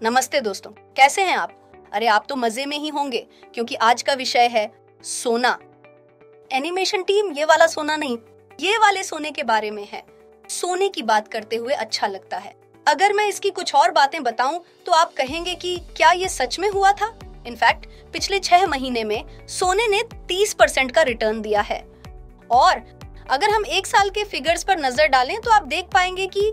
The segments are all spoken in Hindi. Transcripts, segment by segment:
नमस्ते दोस्तों, कैसे हैं आप? अरे आप तो मजे में ही होंगे क्योंकि आज का विषय है सोना। एनिमेशन टीम, ये वाला सोना नहीं, ये वाले सोने के बारे में है। सोने की बात करते हुए अच्छा लगता है। अगर मैं इसकी कुछ और बातें बताऊं तो आप कहेंगे कि क्या ये सच में हुआ था? इनफैक्ट पिछले 6 महीने में सोने ने 30% का रिटर्न दिया है। और अगर हम 1 साल के फिगर्स पर नजर डालें तो आप देख पाएंगे कि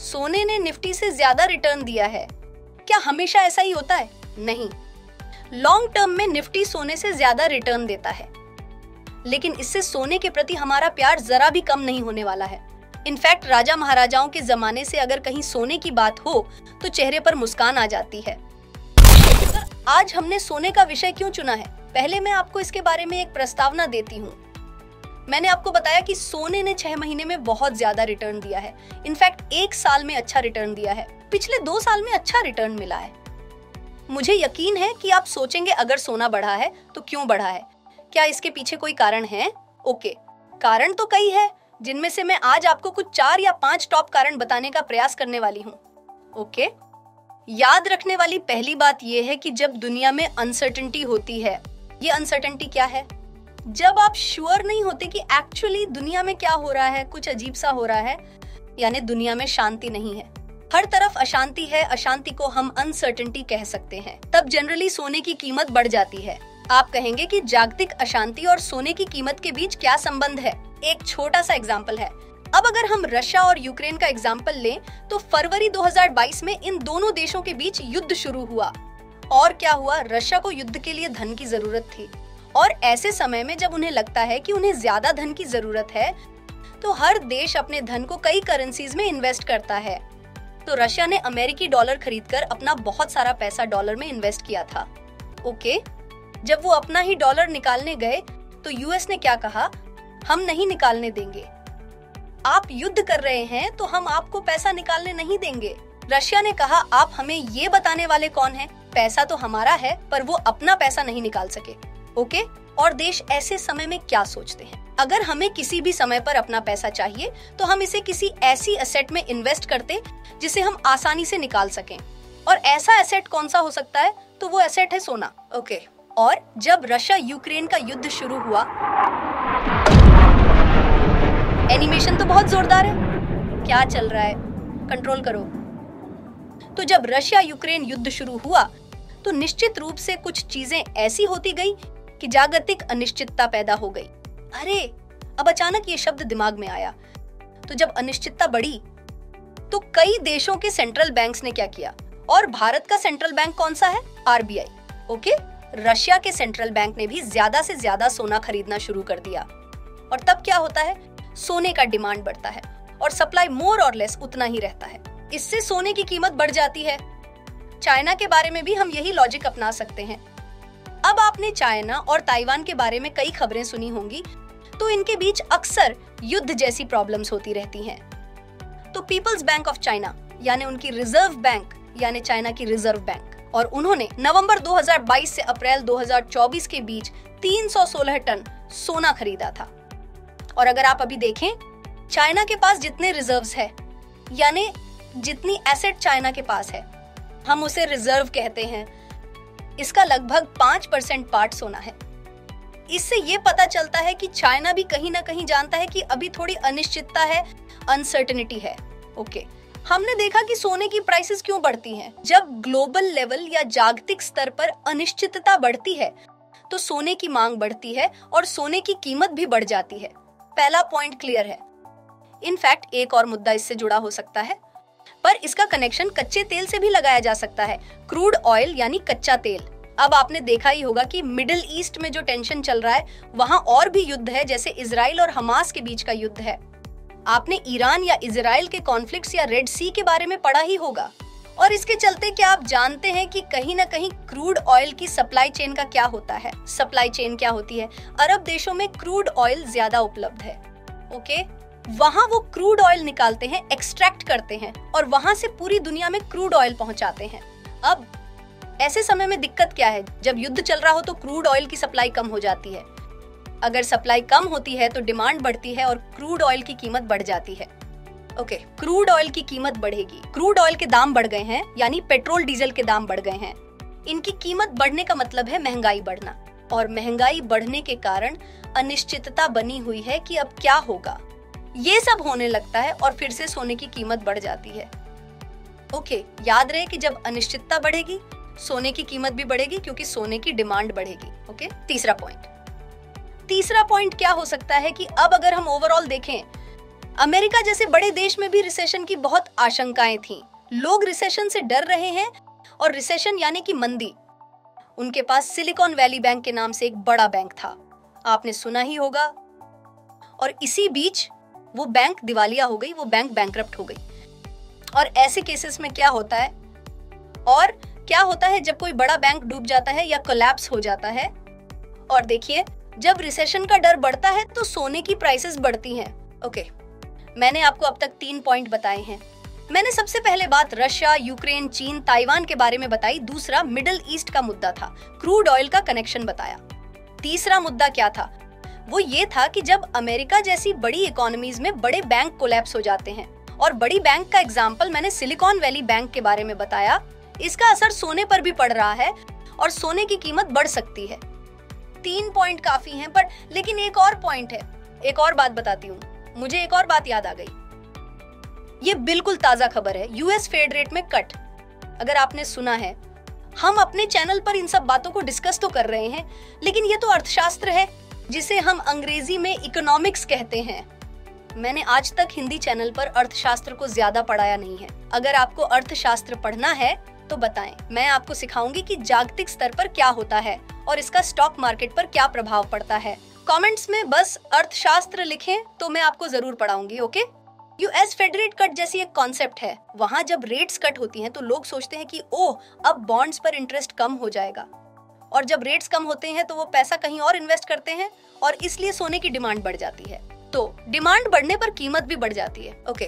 सोने ने निफ्टी से ज्यादा रिटर्न दिया है। क्या हमेशा ऐसा ही होता है? नहीं, लॉन्ग टर्म में निफ्टी सोने से ज्यादा रिटर्न देता है, लेकिन इससे सोने के प्रति हमारा प्यार जरा भी कम नहीं होने वाला है। इनफैक्ट राजा महाराजाओं के जमाने से अगर कहीं सोने की बात हो तो चेहरे पर मुस्कान आ जाती है। तो आज हमने सोने का विषय क्यों चुना है? पहले मैं आपको इसके बारे में एक प्रस्तावना देती हूँ। मैंने आपको बताया कि सोने ने 6 महीने में बहुत ज्यादा रिटर्न दिया है। इनफैक्ट 1 साल में अच्छा रिटर्न दिया है। पिछले 2 साल में अच्छा रिटर्न मिला है। मुझे यकीन है कि आप सोचेंगे अगर सोना बढ़ा है तो क्यों बढ़ा है? क्या इसके पीछे कोई कारण है? ओके, कारण तो कई है, जिनमें से मैं आज आपको कुछ 4 या 5 टॉप कारण बताने का प्रयास करने वाली हूँ। ओके, याद रखने वाली पहली बात यह है कि जब दुनिया में अनसर्टेनिटी होती है, ये अनसर्टेनिटी क्या है? जब आप श्योर नहीं होते कि एक्चुअली दुनिया में क्या हो रहा है, कुछ अजीब सा हो रहा है, यानी दुनिया में शांति नहीं है, हर तरफ अशांति है। अशांति को हम अनसर्टेनिटी कह सकते हैं। तब जनरली सोने की कीमत बढ़ जाती है। आप कहेंगे कि जागतिक अशांति और सोने की कीमत के बीच क्या संबंध है? एक छोटा सा एग्जाम्पल है। अब अगर हम रशिया और यूक्रेन का एग्जाम्पल लें तो फरवरी 2022 में इन दोनों देशों के बीच युद्ध शुरू हुआ। और क्या हुआ? रशिया को युद्ध के लिए धन की जरूरत थी, और ऐसे समय में जब उन्हें लगता है कि उन्हें ज्यादा धन की जरूरत है तो हर देश अपने धन को कई करेंसीज में इन्वेस्ट करता है। तो रशिया ने अमेरिकी डॉलर खरीदकर अपना बहुत सारा पैसा डॉलर में इन्वेस्ट किया था। ओके, जब वो अपना ही डॉलर निकालने गए तो यूएस ने क्या कहा? हम नहीं निकालने देंगे। आप युद्ध कर रहे हैं तो हम आपको पैसा निकालने नहीं देंगे। रशिया ने कहा, आप हमें ये बताने वाले कौन हैं? पैसा तो हमारा है, पर वो अपना पैसा नहीं निकाल सके। ओके, और देश ऐसे समय में क्या सोचते हैं? अगर हमें किसी भी समय पर अपना पैसा चाहिए तो हम इसे किसी ऐसी एसेट में इन्वेस्ट करते जिसे हम आसानी से निकाल सकें। और ऐसा एसेट कौन सा हो सकता है? तो वो एसेट है सोना। ओके, और जब रशिया यूक्रेन का युद्ध शुरू हुआ, एनिमेशन तो बहुत जोरदार है, क्या चल रहा है? कंट्रोल करो। तो जब रशिया यूक्रेन युद्ध शुरू हुआ तो निश्चित रूप से कुछ चीजें ऐसी होती गई कि जागतिक अनिश्चितता पैदा हो गई। अरे, अब अचानक ये शब्द दिमाग में आया। तो जब अनिश्चितता बढ़ी तो कई देशों के सेंट्रल बैंक्स ने क्या किया? और भारत का सेंट्रल बैंक कौन सा है? आरबीआई। ओके, रशिया के सेंट्रल बैंक ने भी ज्यादा से ज्यादा सोना खरीदना शुरू कर दिया। और तब क्या होता है? सोने का डिमांड बढ़ता है और सप्लाई मोर और लेस उतना ही रहता है। इससे सोने की कीमत बढ़ जाती है। चाइना के बारे में भी हम यही लॉजिक अपना सकते हैं। अब आपने चाइना और ताइवान के बारे में कई खबरें सुनी होंगी, तो इनके बीच अक्सर युद्ध जैसी प्रॉब्लम्स होती रहती हैं। तो पीपल्स बैंक ऑफ चाइना, यानी उनकी रिजर्व बैंक, यानी चाइना की रिजर्व बैंक, और उन्होंने नवंबर 2022 से अप्रैल 2024 के बीच 316 टन सोना खरीदा था। और अगर आप अभी देखें, चाइना के पास जितने रिजर्व्स है, यानी जितनी एसेट चाइना के पास है, हम उसे रिजर्व कहते हैं, इसका लगभग 5% पार्ट सोना है। इससे ये पता चलता है कि चाइना भी कहीं ना कहीं जानता है कि अभी थोड़ी अनिश्चितता है, अनसर्टेनिटी है। ओके, हमने देखा कि सोने की प्राइसेस क्यों बढ़ती हैं। जब ग्लोबल लेवल या जागतिक स्तर पर अनिश्चितता बढ़ती है तो सोने की मांग बढ़ती है और सोने की कीमत भी बढ़ जाती है। पहला पॉइंट क्लियर है। इनफैक्ट एक और मुद्दा इससे जुड़ा हो सकता है, पर इसका कनेक्शन कच्चे तेल से भी लगाया जा सकता है। क्रूड ऑयल यानी कच्चा तेल। अब आपने देखा ही होगा कि मिडिल ईस्ट में जो टेंशन चल रहा है, वहाँ और भी युद्ध है, जैसे इजराइल और हमास के बीच का युद्ध है। आपने ईरान या इजराइल के कॉन्फ्लिक्ट्स या रेड सी के बारे में पढ़ा ही होगा। और इसके चलते क्या आप जानते हैं कि कहीं ना कहीं क्रूड ऑयल की सप्लाई चेन का क्या होता है? सप्लाई चेन क्या होती है? अरब देशों में क्रूड ऑयल ज्यादा उपलब्ध है। ओके, वहाँ वो क्रूड ऑयल निकालते हैं, एक्सट्रैक्ट करते हैं और वहाँ से पूरी दुनिया में क्रूड ऑयल पहुँचाते हैं। अब ऐसे समय में दिक्कत क्या है? जब युद्ध चल रहा हो तो क्रूड ऑयल की सप्लाई कम हो जाती है। अगर सप्लाई कम होती है तो डिमांड बढ़ती है और क्रूड ऑयल की कीमत बढ़ जाती है। ओके, क्रूड ऑयल की कीमत बढ़ेगी। क्रूड ऑयल के दाम बढ़ गए हैं, यानी पेट्रोल डीजल के दाम बढ़ गए हैं। इनकी कीमत बढ़ने का मतलब है महंगाई बढ़ना, और महंगाई बढ़ने के कारण अनिश्चितता बनी हुई है कि अब क्या होगा। ये सब होने लगता है और फिर से सोने की कीमत बढ़ जाती है। ओके, याद रहे कि जब अनिश्चितता बढ़ेगी सोने की कीमत भी बढ़ेगी, क्योंकि सोने की डिमांड बढ़ेगी। ओके, तीसरा पॉइंट क्या हो सकता है कि अब अगर हम ओवरऑल देखें, अमेरिका जैसे बड़े देश में भी रिसेशन की बहुत आशंकाएं थीं। लोग रिसेशन से डर रहे हैं, और रिसेशन यानी कि मंदी। उनके पास सिलिकॉन वैली बैंक के नाम से एक बड़ा बैंक था, आपने सुना ही होगा। और इसी बीच वो बैंक दिवालिया हो गई, वो बैंक बैंकरप्ट हो गई। और ऐसे केसेस में क्या होता है, और क्या होता है जब कोई बड़ा बैंक डूब जाता है या कोलैप्स हो जाता है। और देखिए, जब रिसेशन का डर बढ़ता है तो सोने की प्राइसेस बढ़ती हैं। ओके, मैंने आपको अब तक 3 पॉइंट बताए हैं। मैंने सबसे पहले बात रशिया, यूक्रेन, चीन, ताइवान के बारे में बताई। दूसरा मिडिल ईस्ट का मुद्दा था, क्रूड ऑयल का कनेक्शन बताया। तीसरा मुद्दा क्या था, वो ये था कि जब अमेरिका जैसी बड़ी इकोनॉमीज में बड़े बैंक कोलैप्स हो जाते हैं, और बड़ी बैंक का एग्जाम्पल मैंने सिलिकॉन वैली बैंक के बारे में बताया, इसका असर सोने पर भी पड़ रहा है और सोने की कीमत बढ़ सकती है। 3 पॉइंट काफी हैं, पर लेकिन एक और पॉइंट है, एक और बात बताती हूँ। मुझे एक और बात याद आ गई, ये बिल्कुल ताजा खबर है, यूएस फेड रेट में कट। अगर आपने सुना है, हम अपने चैनल पर इन सब बातों को डिस्कस तो कर रहे हैं, लेकिन ये तो अर्थशास्त्र है, जिसे हम अंग्रेजी में इकोनॉमिक्स कहते हैं। मैंने आज तक हिंदी चैनल पर अर्थशास्त्र को ज्यादा पढ़ाया नहीं है। अगर आपको अर्थशास्त्र पढ़ना है तो बताएं, मैं आपको सिखाऊंगी कि जागतिक स्तर पर क्या होता है और इसका स्टॉक मार्केट पर क्या प्रभाव पड़ता है। कमेंट्स में बस अर्थशास्त्र लिखें तो मैं आपको जरूर पढ़ाऊंगी। Okay, US Fed rate cut जैसी एक कॉन्सेप्ट है। वहाँ जब रेट्स कट होती हैं तो लोग सोचते हैं कि ओह, अब बॉन्ड्स पर इंटरेस्ट कम हो जाएगा, और जब रेट्स कम होते हैं तो वो पैसा कहीं और इन्वेस्ट करते हैं, और इसलिए सोने की डिमांड बढ़ जाती है। तो डिमांड बढ़ने पर कीमत भी बढ़ जाती है। ओके,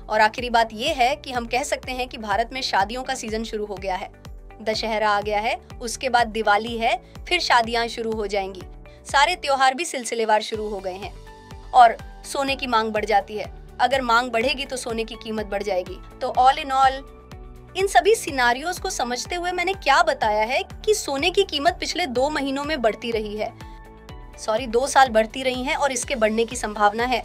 और आखिरी बात ये है कि हम कह सकते हैं कि भारत में शादियों का सीजन शुरू हो गया है। दशहरा आ गया है, उसके बाद दिवाली है, फिर शादियां शुरू हो जाएंगी। सारे त्योहार भी सिलसिलेवार शुरू हो गए हैं, और सोने की मांग बढ़ जाती है। अगर मांग बढ़ेगी तो सोने की कीमत बढ़ जाएगी। तो ऑल इन ऑल, इन सभी सिनारियोज को समझते हुए मैंने क्या बताया है कि सोने की कीमत पिछले 2 महीनों में बढ़ती रही है, 2 साल बढ़ती रही है, और इसके बढ़ने की संभावना है।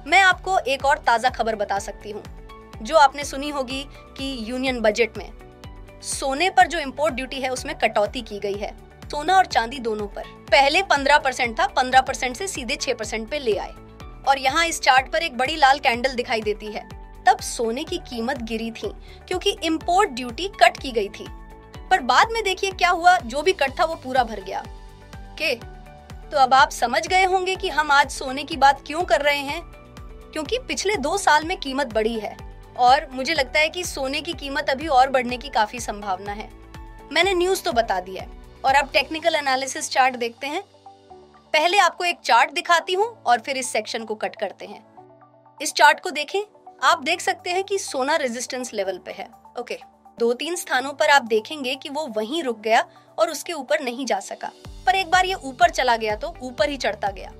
मैं आपको एक और ताजा खबर बता सकती हूँ, जो आपने सुनी होगी कि यूनियन बजट में सोने पर जो इम्पोर्ट ड्यूटी है उसमें कटौती की गई है, सोना और चांदी दोनों पर। पहले 15% था, 15% से सीधे 6% पे ले आए। और यहाँ इस चार्ट पर एक बड़ी लाल कैंडल दिखाई देती है। तब सोने की कीमत गिरी थी क्योंकि इम्पोर्ट ड्यूटी कट की गई थी, पर बाद में देखिए क्या हुआ, जो भी कट था वो पूरा भर गया। ओके, तो अब आप समझ गए होंगे कि हम आज सोने की बात क्यों कर रहे हैं, क्योंकि पिछले 2 साल में कीमत बढ़ी है, और मुझे लगता है कि सोने की कीमत अभी और बढ़ने की काफी संभावना है। मैंने न्यूज तो बता दी है, और अब टेक्निकल एनालिसिस चार्ट देखते हैं। पहले आपको एक चार्ट दिखाती हूँ और फिर इस सेक्शन को कट करते हैं। इस चार्ट को देखें, आप देख सकते हैं कि सोना रेजिस्टेंस लेवल पे है। ओके, 2-3 स्थानों पर आप देखेंगे कि वो वहीं रुक गया और उसके ऊपर नहीं जा सका, पर एक बार ये ऊपर चला गया तो ऊपर ही चढ़ता गया।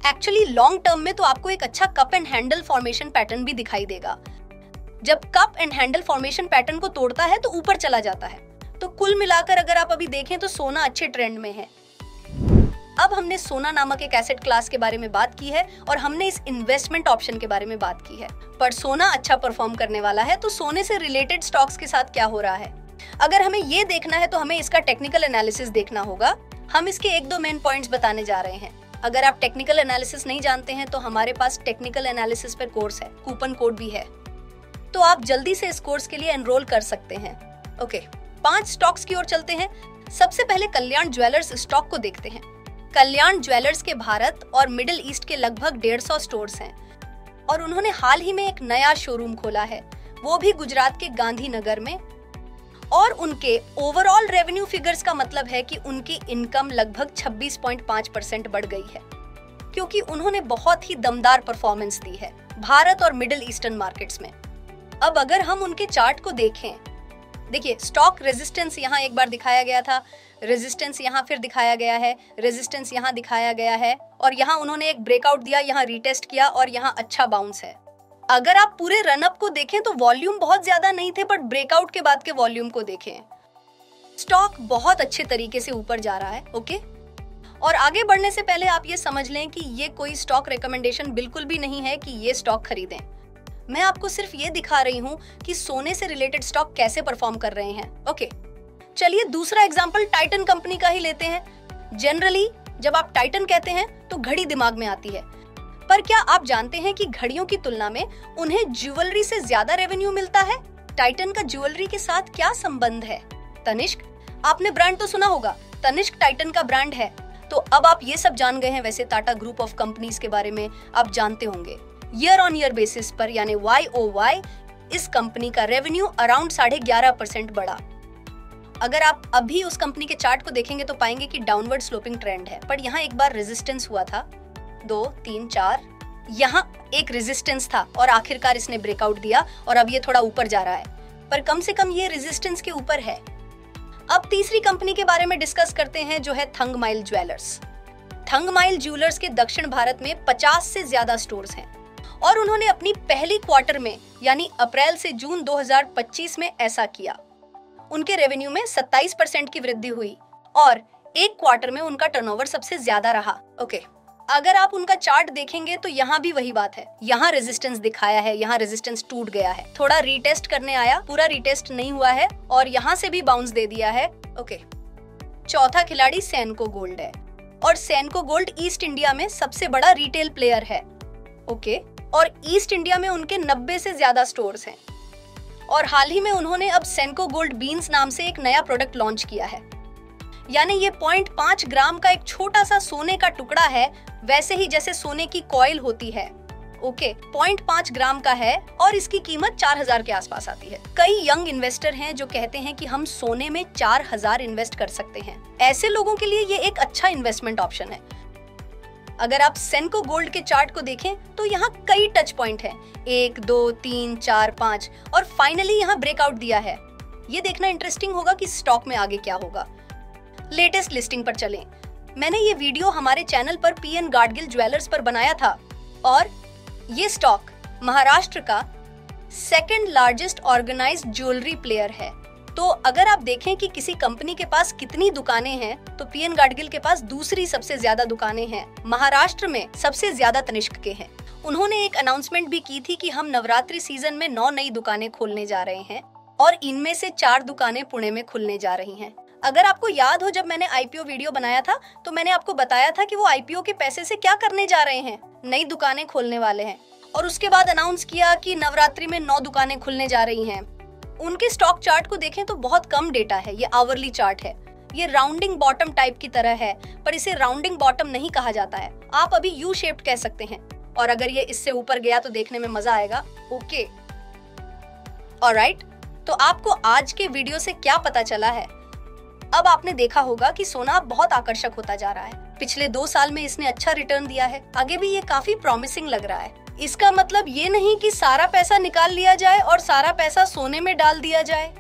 एक्चुअली लॉन्ग टर्म में तो आपको एक अच्छा cup and handle formation pattern भी दिखाई देगा। जब cup and handle formation pattern को तोड़ता है तो ऊपर चला जाता है। तो कुल मिलाकर अगर आप अभी देखें तो सोना अच्छे ट्रेंड में है। अब हमने सोना नामक एक एसेट क्लास के बारे में बात की है, और हमने इस इन्वेस्टमेंट ऑप्शन के बारे में बात की है। पर सोना अच्छा परफॉर्म करने वाला है, तो सोने से रिलेटेड स्टॉक्स के साथ क्या हो रहा है, अगर हमें ये देखना है तो हमें इसका टेक्निकल एनालिसिस देखना होगा। हम इसके 1-2 मेन पॉइंट्स बताने जा रहे हैं। अगर आप टेक्निकल एनालिसिस नहीं जानते हैं तो हमारे पास टेक्निकल एनालिसिस पर कोर्स है, कूपन कोड भी है, तो आप जल्दी से इस कोर्स के लिए एनरोल कर सकते हैं। ओके, 5 स्टॉक्स की ओर चलते हैं। सबसे पहले कल्याण ज्वेलर्स स्टॉक को देखते हैं। कल्याण ज्वेलर्स के भारत और मिडिल ईस्ट के लगभग 150 स्टोर्स हैं, और उन्होंने हाल ही में एक नया शोरूम खोला है, वो भी गुजरात के गांधीनगर में। और उनके ओवरऑल रेवेन्यू फिगर्स का मतलब है कि उनकी इनकम लगभग 26.5% बढ़ गई है, क्योंकि उन्होंने बहुत ही दमदार परफॉर्मेंस दी है भारत और मिडिल ईस्टर्न मार्केट्स में। अब अगर हम उनके चार्ट को देखें, देखिए स्टॉक रेजिस्टेंस यहाँ एक बार दिखाया गया था, रेजिस्टेंस यहाँ फिर दिखाया गया है, रेजिस्टेंस यहाँ दिखाया गया है, और यहाँ उन्होंने एक ब्रेकआउट दिया, यहाँ रीटेस्ट किया और यहाँ अच्छा बाउंस है। अगर आप पूरे रनअप को देखें तो वॉल्यूम बहुत ज्यादा नहीं थे, बट ब्रेकआउट के बाद के वॉल्यूम को देखें, स्टॉक बहुत अच्छे तरीके से ऊपर जा रहा है। ओके, और आगे बढ़ने से पहले आप ये समझ लें कि ये कोई स्टॉक रिकमेंडेशन बिल्कुल भी नहीं है कि ये स्टॉक खरीदें। मैं आपको सिर्फ ये दिखा रही हूँ कि सोने से रिलेटेड स्टॉक कैसे परफॉर्म कर रहे हैं। ओके, चलिए दूसरा एग्जांपल टाइटन कंपनी का ही लेते हैं। जनरली जब आप टाइटन कहते हैं तो घड़ी दिमाग में आती है, पर क्या आप जानते हैं कि घड़ियों की तुलना में उन्हें ज्वेलरी से ज्यादा रेवेन्यू मिलता है? टाइटन का ज्वेलरी के साथ क्या संबंध है? तनिष्क, आपने ब्रांड तो सुना होगा, तनिष्क टाइटन का ब्रांड है। तो अब आप ये सब जान गए हैं। वैसे टाटा ग्रुप ऑफ कंपनीज के बारे में आप जानते होंगे। ईयर ऑन ईयर बेसिस पर यानी YOY इस कंपनी का रेवेन्यू अराउंड 11.5% बढ़ा। अगर आप अभी उस कंपनी के चार्ट को देखेंगे तो पाएंगे कि डाउनवर्ड स्लोपिंग ट्रेंड है, पर यहाँ एक बार रेजिस्टेंस हुआ था, 2, 3, 4, यहाँ एक रेजिस्टेंस था और आखिरकार इसने ब्रेकआउट दिया और अब ये थोड़ा ऊपर जा रहा है, पर कम से कम ये रेजिस्टेंस के ऊपर है। अब तीसरी कंपनी के बारे में डिस्कस करते हैं, जो है थंगमाइल ज्वेलर्स। थंगमाइल ज्वेलर्स के दक्षिण भारत में 50 से ज्यादा स्टोर्स हैं और उन्होंने अपनी पहली क्वार्टर में यानी अप्रैल से जून 2025 में ऐसा किया। उनके रेवेन्यू में 27% की वृद्धि हुई और एक क्वार्टर में उनका टर्नओवर सबसे ज्यादा रहा। ओके, अगर आप उनका चार्ट देखेंगे तो यहाँ भी वही बात है। यहाँ रेजिस्टेंस दिखाया है, यहाँ रेजिस्टेंस टूट गया है, थोड़ा रीटेस्ट करने आया, पूरा रीटेस्ट नहीं हुआ है और यहाँ से भी बाउंस दे दिया है। ओके, चौथा खिलाड़ी सेनको गोल्ड है और सेनको गोल्ड ईस्ट इंडिया में सबसे बड़ा रिटेल प्लेयर है। ओके, और ईस्ट इंडिया में उनके 90 से ज्यादा स्टोर्स हैं और हाल ही में उन्होंने अब सेनको गोल्ड बीन्स नाम से एक नया प्रोडक्ट लॉन्च किया है। यानी ये 0.5 ग्राम का एक छोटा सा सोने का टुकड़ा है, वैसे ही जैसे सोने की कॉइल होती है। ओके, 0.5 ग्राम का है और इसकी कीमत 4000 के आसपास आती है। कई यंग इन्वेस्टर हैं जो कहते हैं कि हम सोने में 4000 इन्वेस्ट कर सकते हैं। ऐसे लोगों के लिए ये एक अच्छा इन्वेस्टमेंट ऑप्शन है। अगर आप सेनको गोल्ड के चार्ट को देखें तो यहाँ कई टच पॉइंट हैं, 1, 2, 3, 4, 5 और फाइनली यहाँ ब्रेकआउट दिया है। ये देखना इंटरेस्टिंग होगा कि स्टॉक में आगे क्या होगा। लेटेस्ट लिस्टिंग पर चलें। मैंने ये वीडियो हमारे चैनल पर PN गाडगिल ज्वेलर्स पर बनाया था और ये स्टॉक महाराष्ट्र का second largest organised jewellery player है। तो अगर आप देखें कि किसी कंपनी के पास कितनी दुकानें हैं तो PN गाडगिल के पास दूसरी सबसे ज्यादा दुकानें हैं। महाराष्ट्र में सबसे ज्यादा तनिष्क के हैं। उन्होंने एक अनाउंसमेंट भी की थी कि हम नवरात्रि सीजन में 9 नई दुकानें खोलने जा रहे हैं और इनमें से 4 दुकानें पुणे में खुलने जा रही हैं। अगर आपको याद हो, जब मैंने IPO वीडियो बनाया था तो मैंने आपको बताया था कि वो IPO के पैसे से क्या करने जा रहे हैं, नई दुकानें खोलने वाले हैं और उसके बाद अनाउंस किया कि नवरात्रि में 9 दुकानें खुलने जा रही हैं। उनके स्टॉक चार्ट को देखें तो बहुत कम डेटा है, ये आवरली चार्ट है, ये राउंडिंग बॉटम टाइप की तरह है, पर इसे राउंडिंग बॉटम नहीं कहा जाता है, आप अभी यू शेप्ड कह सकते हैं और अगर ये इससे ऊपर गया तो देखने में मजा आएगा। ओके, ऑलराइट, तो आपको आज के वीडियो से क्या पता चला है? अब आपने देखा होगा कि सोना बहुत आकर्षक होता जा रहा है। पिछले 2 साल में इसने अच्छा रिटर्न दिया है, आगे भी ये काफी प्रॉमिसिंग लग रहा है। इसका मतलब ये नहीं कि सारा पैसा निकाल लिया जाए और सारा पैसा सोने में डाल दिया जाए,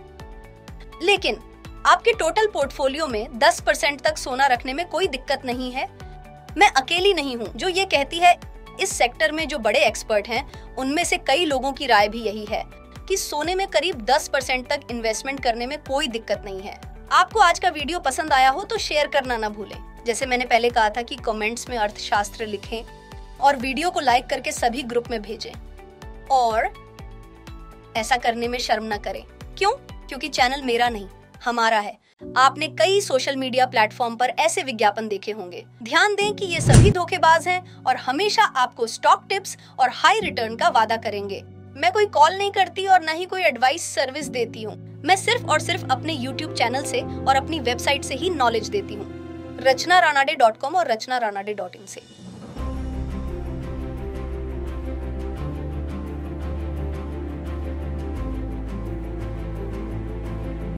लेकिन आपके टोटल पोर्टफोलियो में 10% तक सोना रखने में कोई दिक्कत नहीं है। मैं अकेली नहीं हूँ जो ये कहती है। इस सेक्टर में जो बड़े एक्सपर्ट हैं उनमें से कई लोगों की राय भी यही है कि सोने में करीब 10% तक इन्वेस्टमेंट करने में कोई दिक्कत नहीं है। आपको आज का वीडियो पसंद आया हो तो शेयर करना ना भूलें। जैसे मैंने पहले कहा था कि कमेंट्स में अर्थशास्त्र लिखें और वीडियो को लाइक करके सभी ग्रुप में भेजें और ऐसा करने में शर्म न करें। क्यों? क्योंकि चैनल मेरा नहीं, हमारा है। आपने कई सोशल मीडिया प्लेटफॉर्म पर ऐसे विज्ञापन देखे होंगे। ध्यान दें कि ये सभी धोखेबाज हैं और हमेशा आपको स्टॉक टिप्स और हाई रिटर्न का वादा करेंगे। मैं कोई कॉल नहीं करती और न ही कोई एडवाइस सर्विस देती हूँ। मैं सिर्फ और सिर्फ अपने YouTube चैनल से और अपनी वेबसाइट से ही नॉलेज देती हूँ, rachnaranade.com और rachnaranade.in से।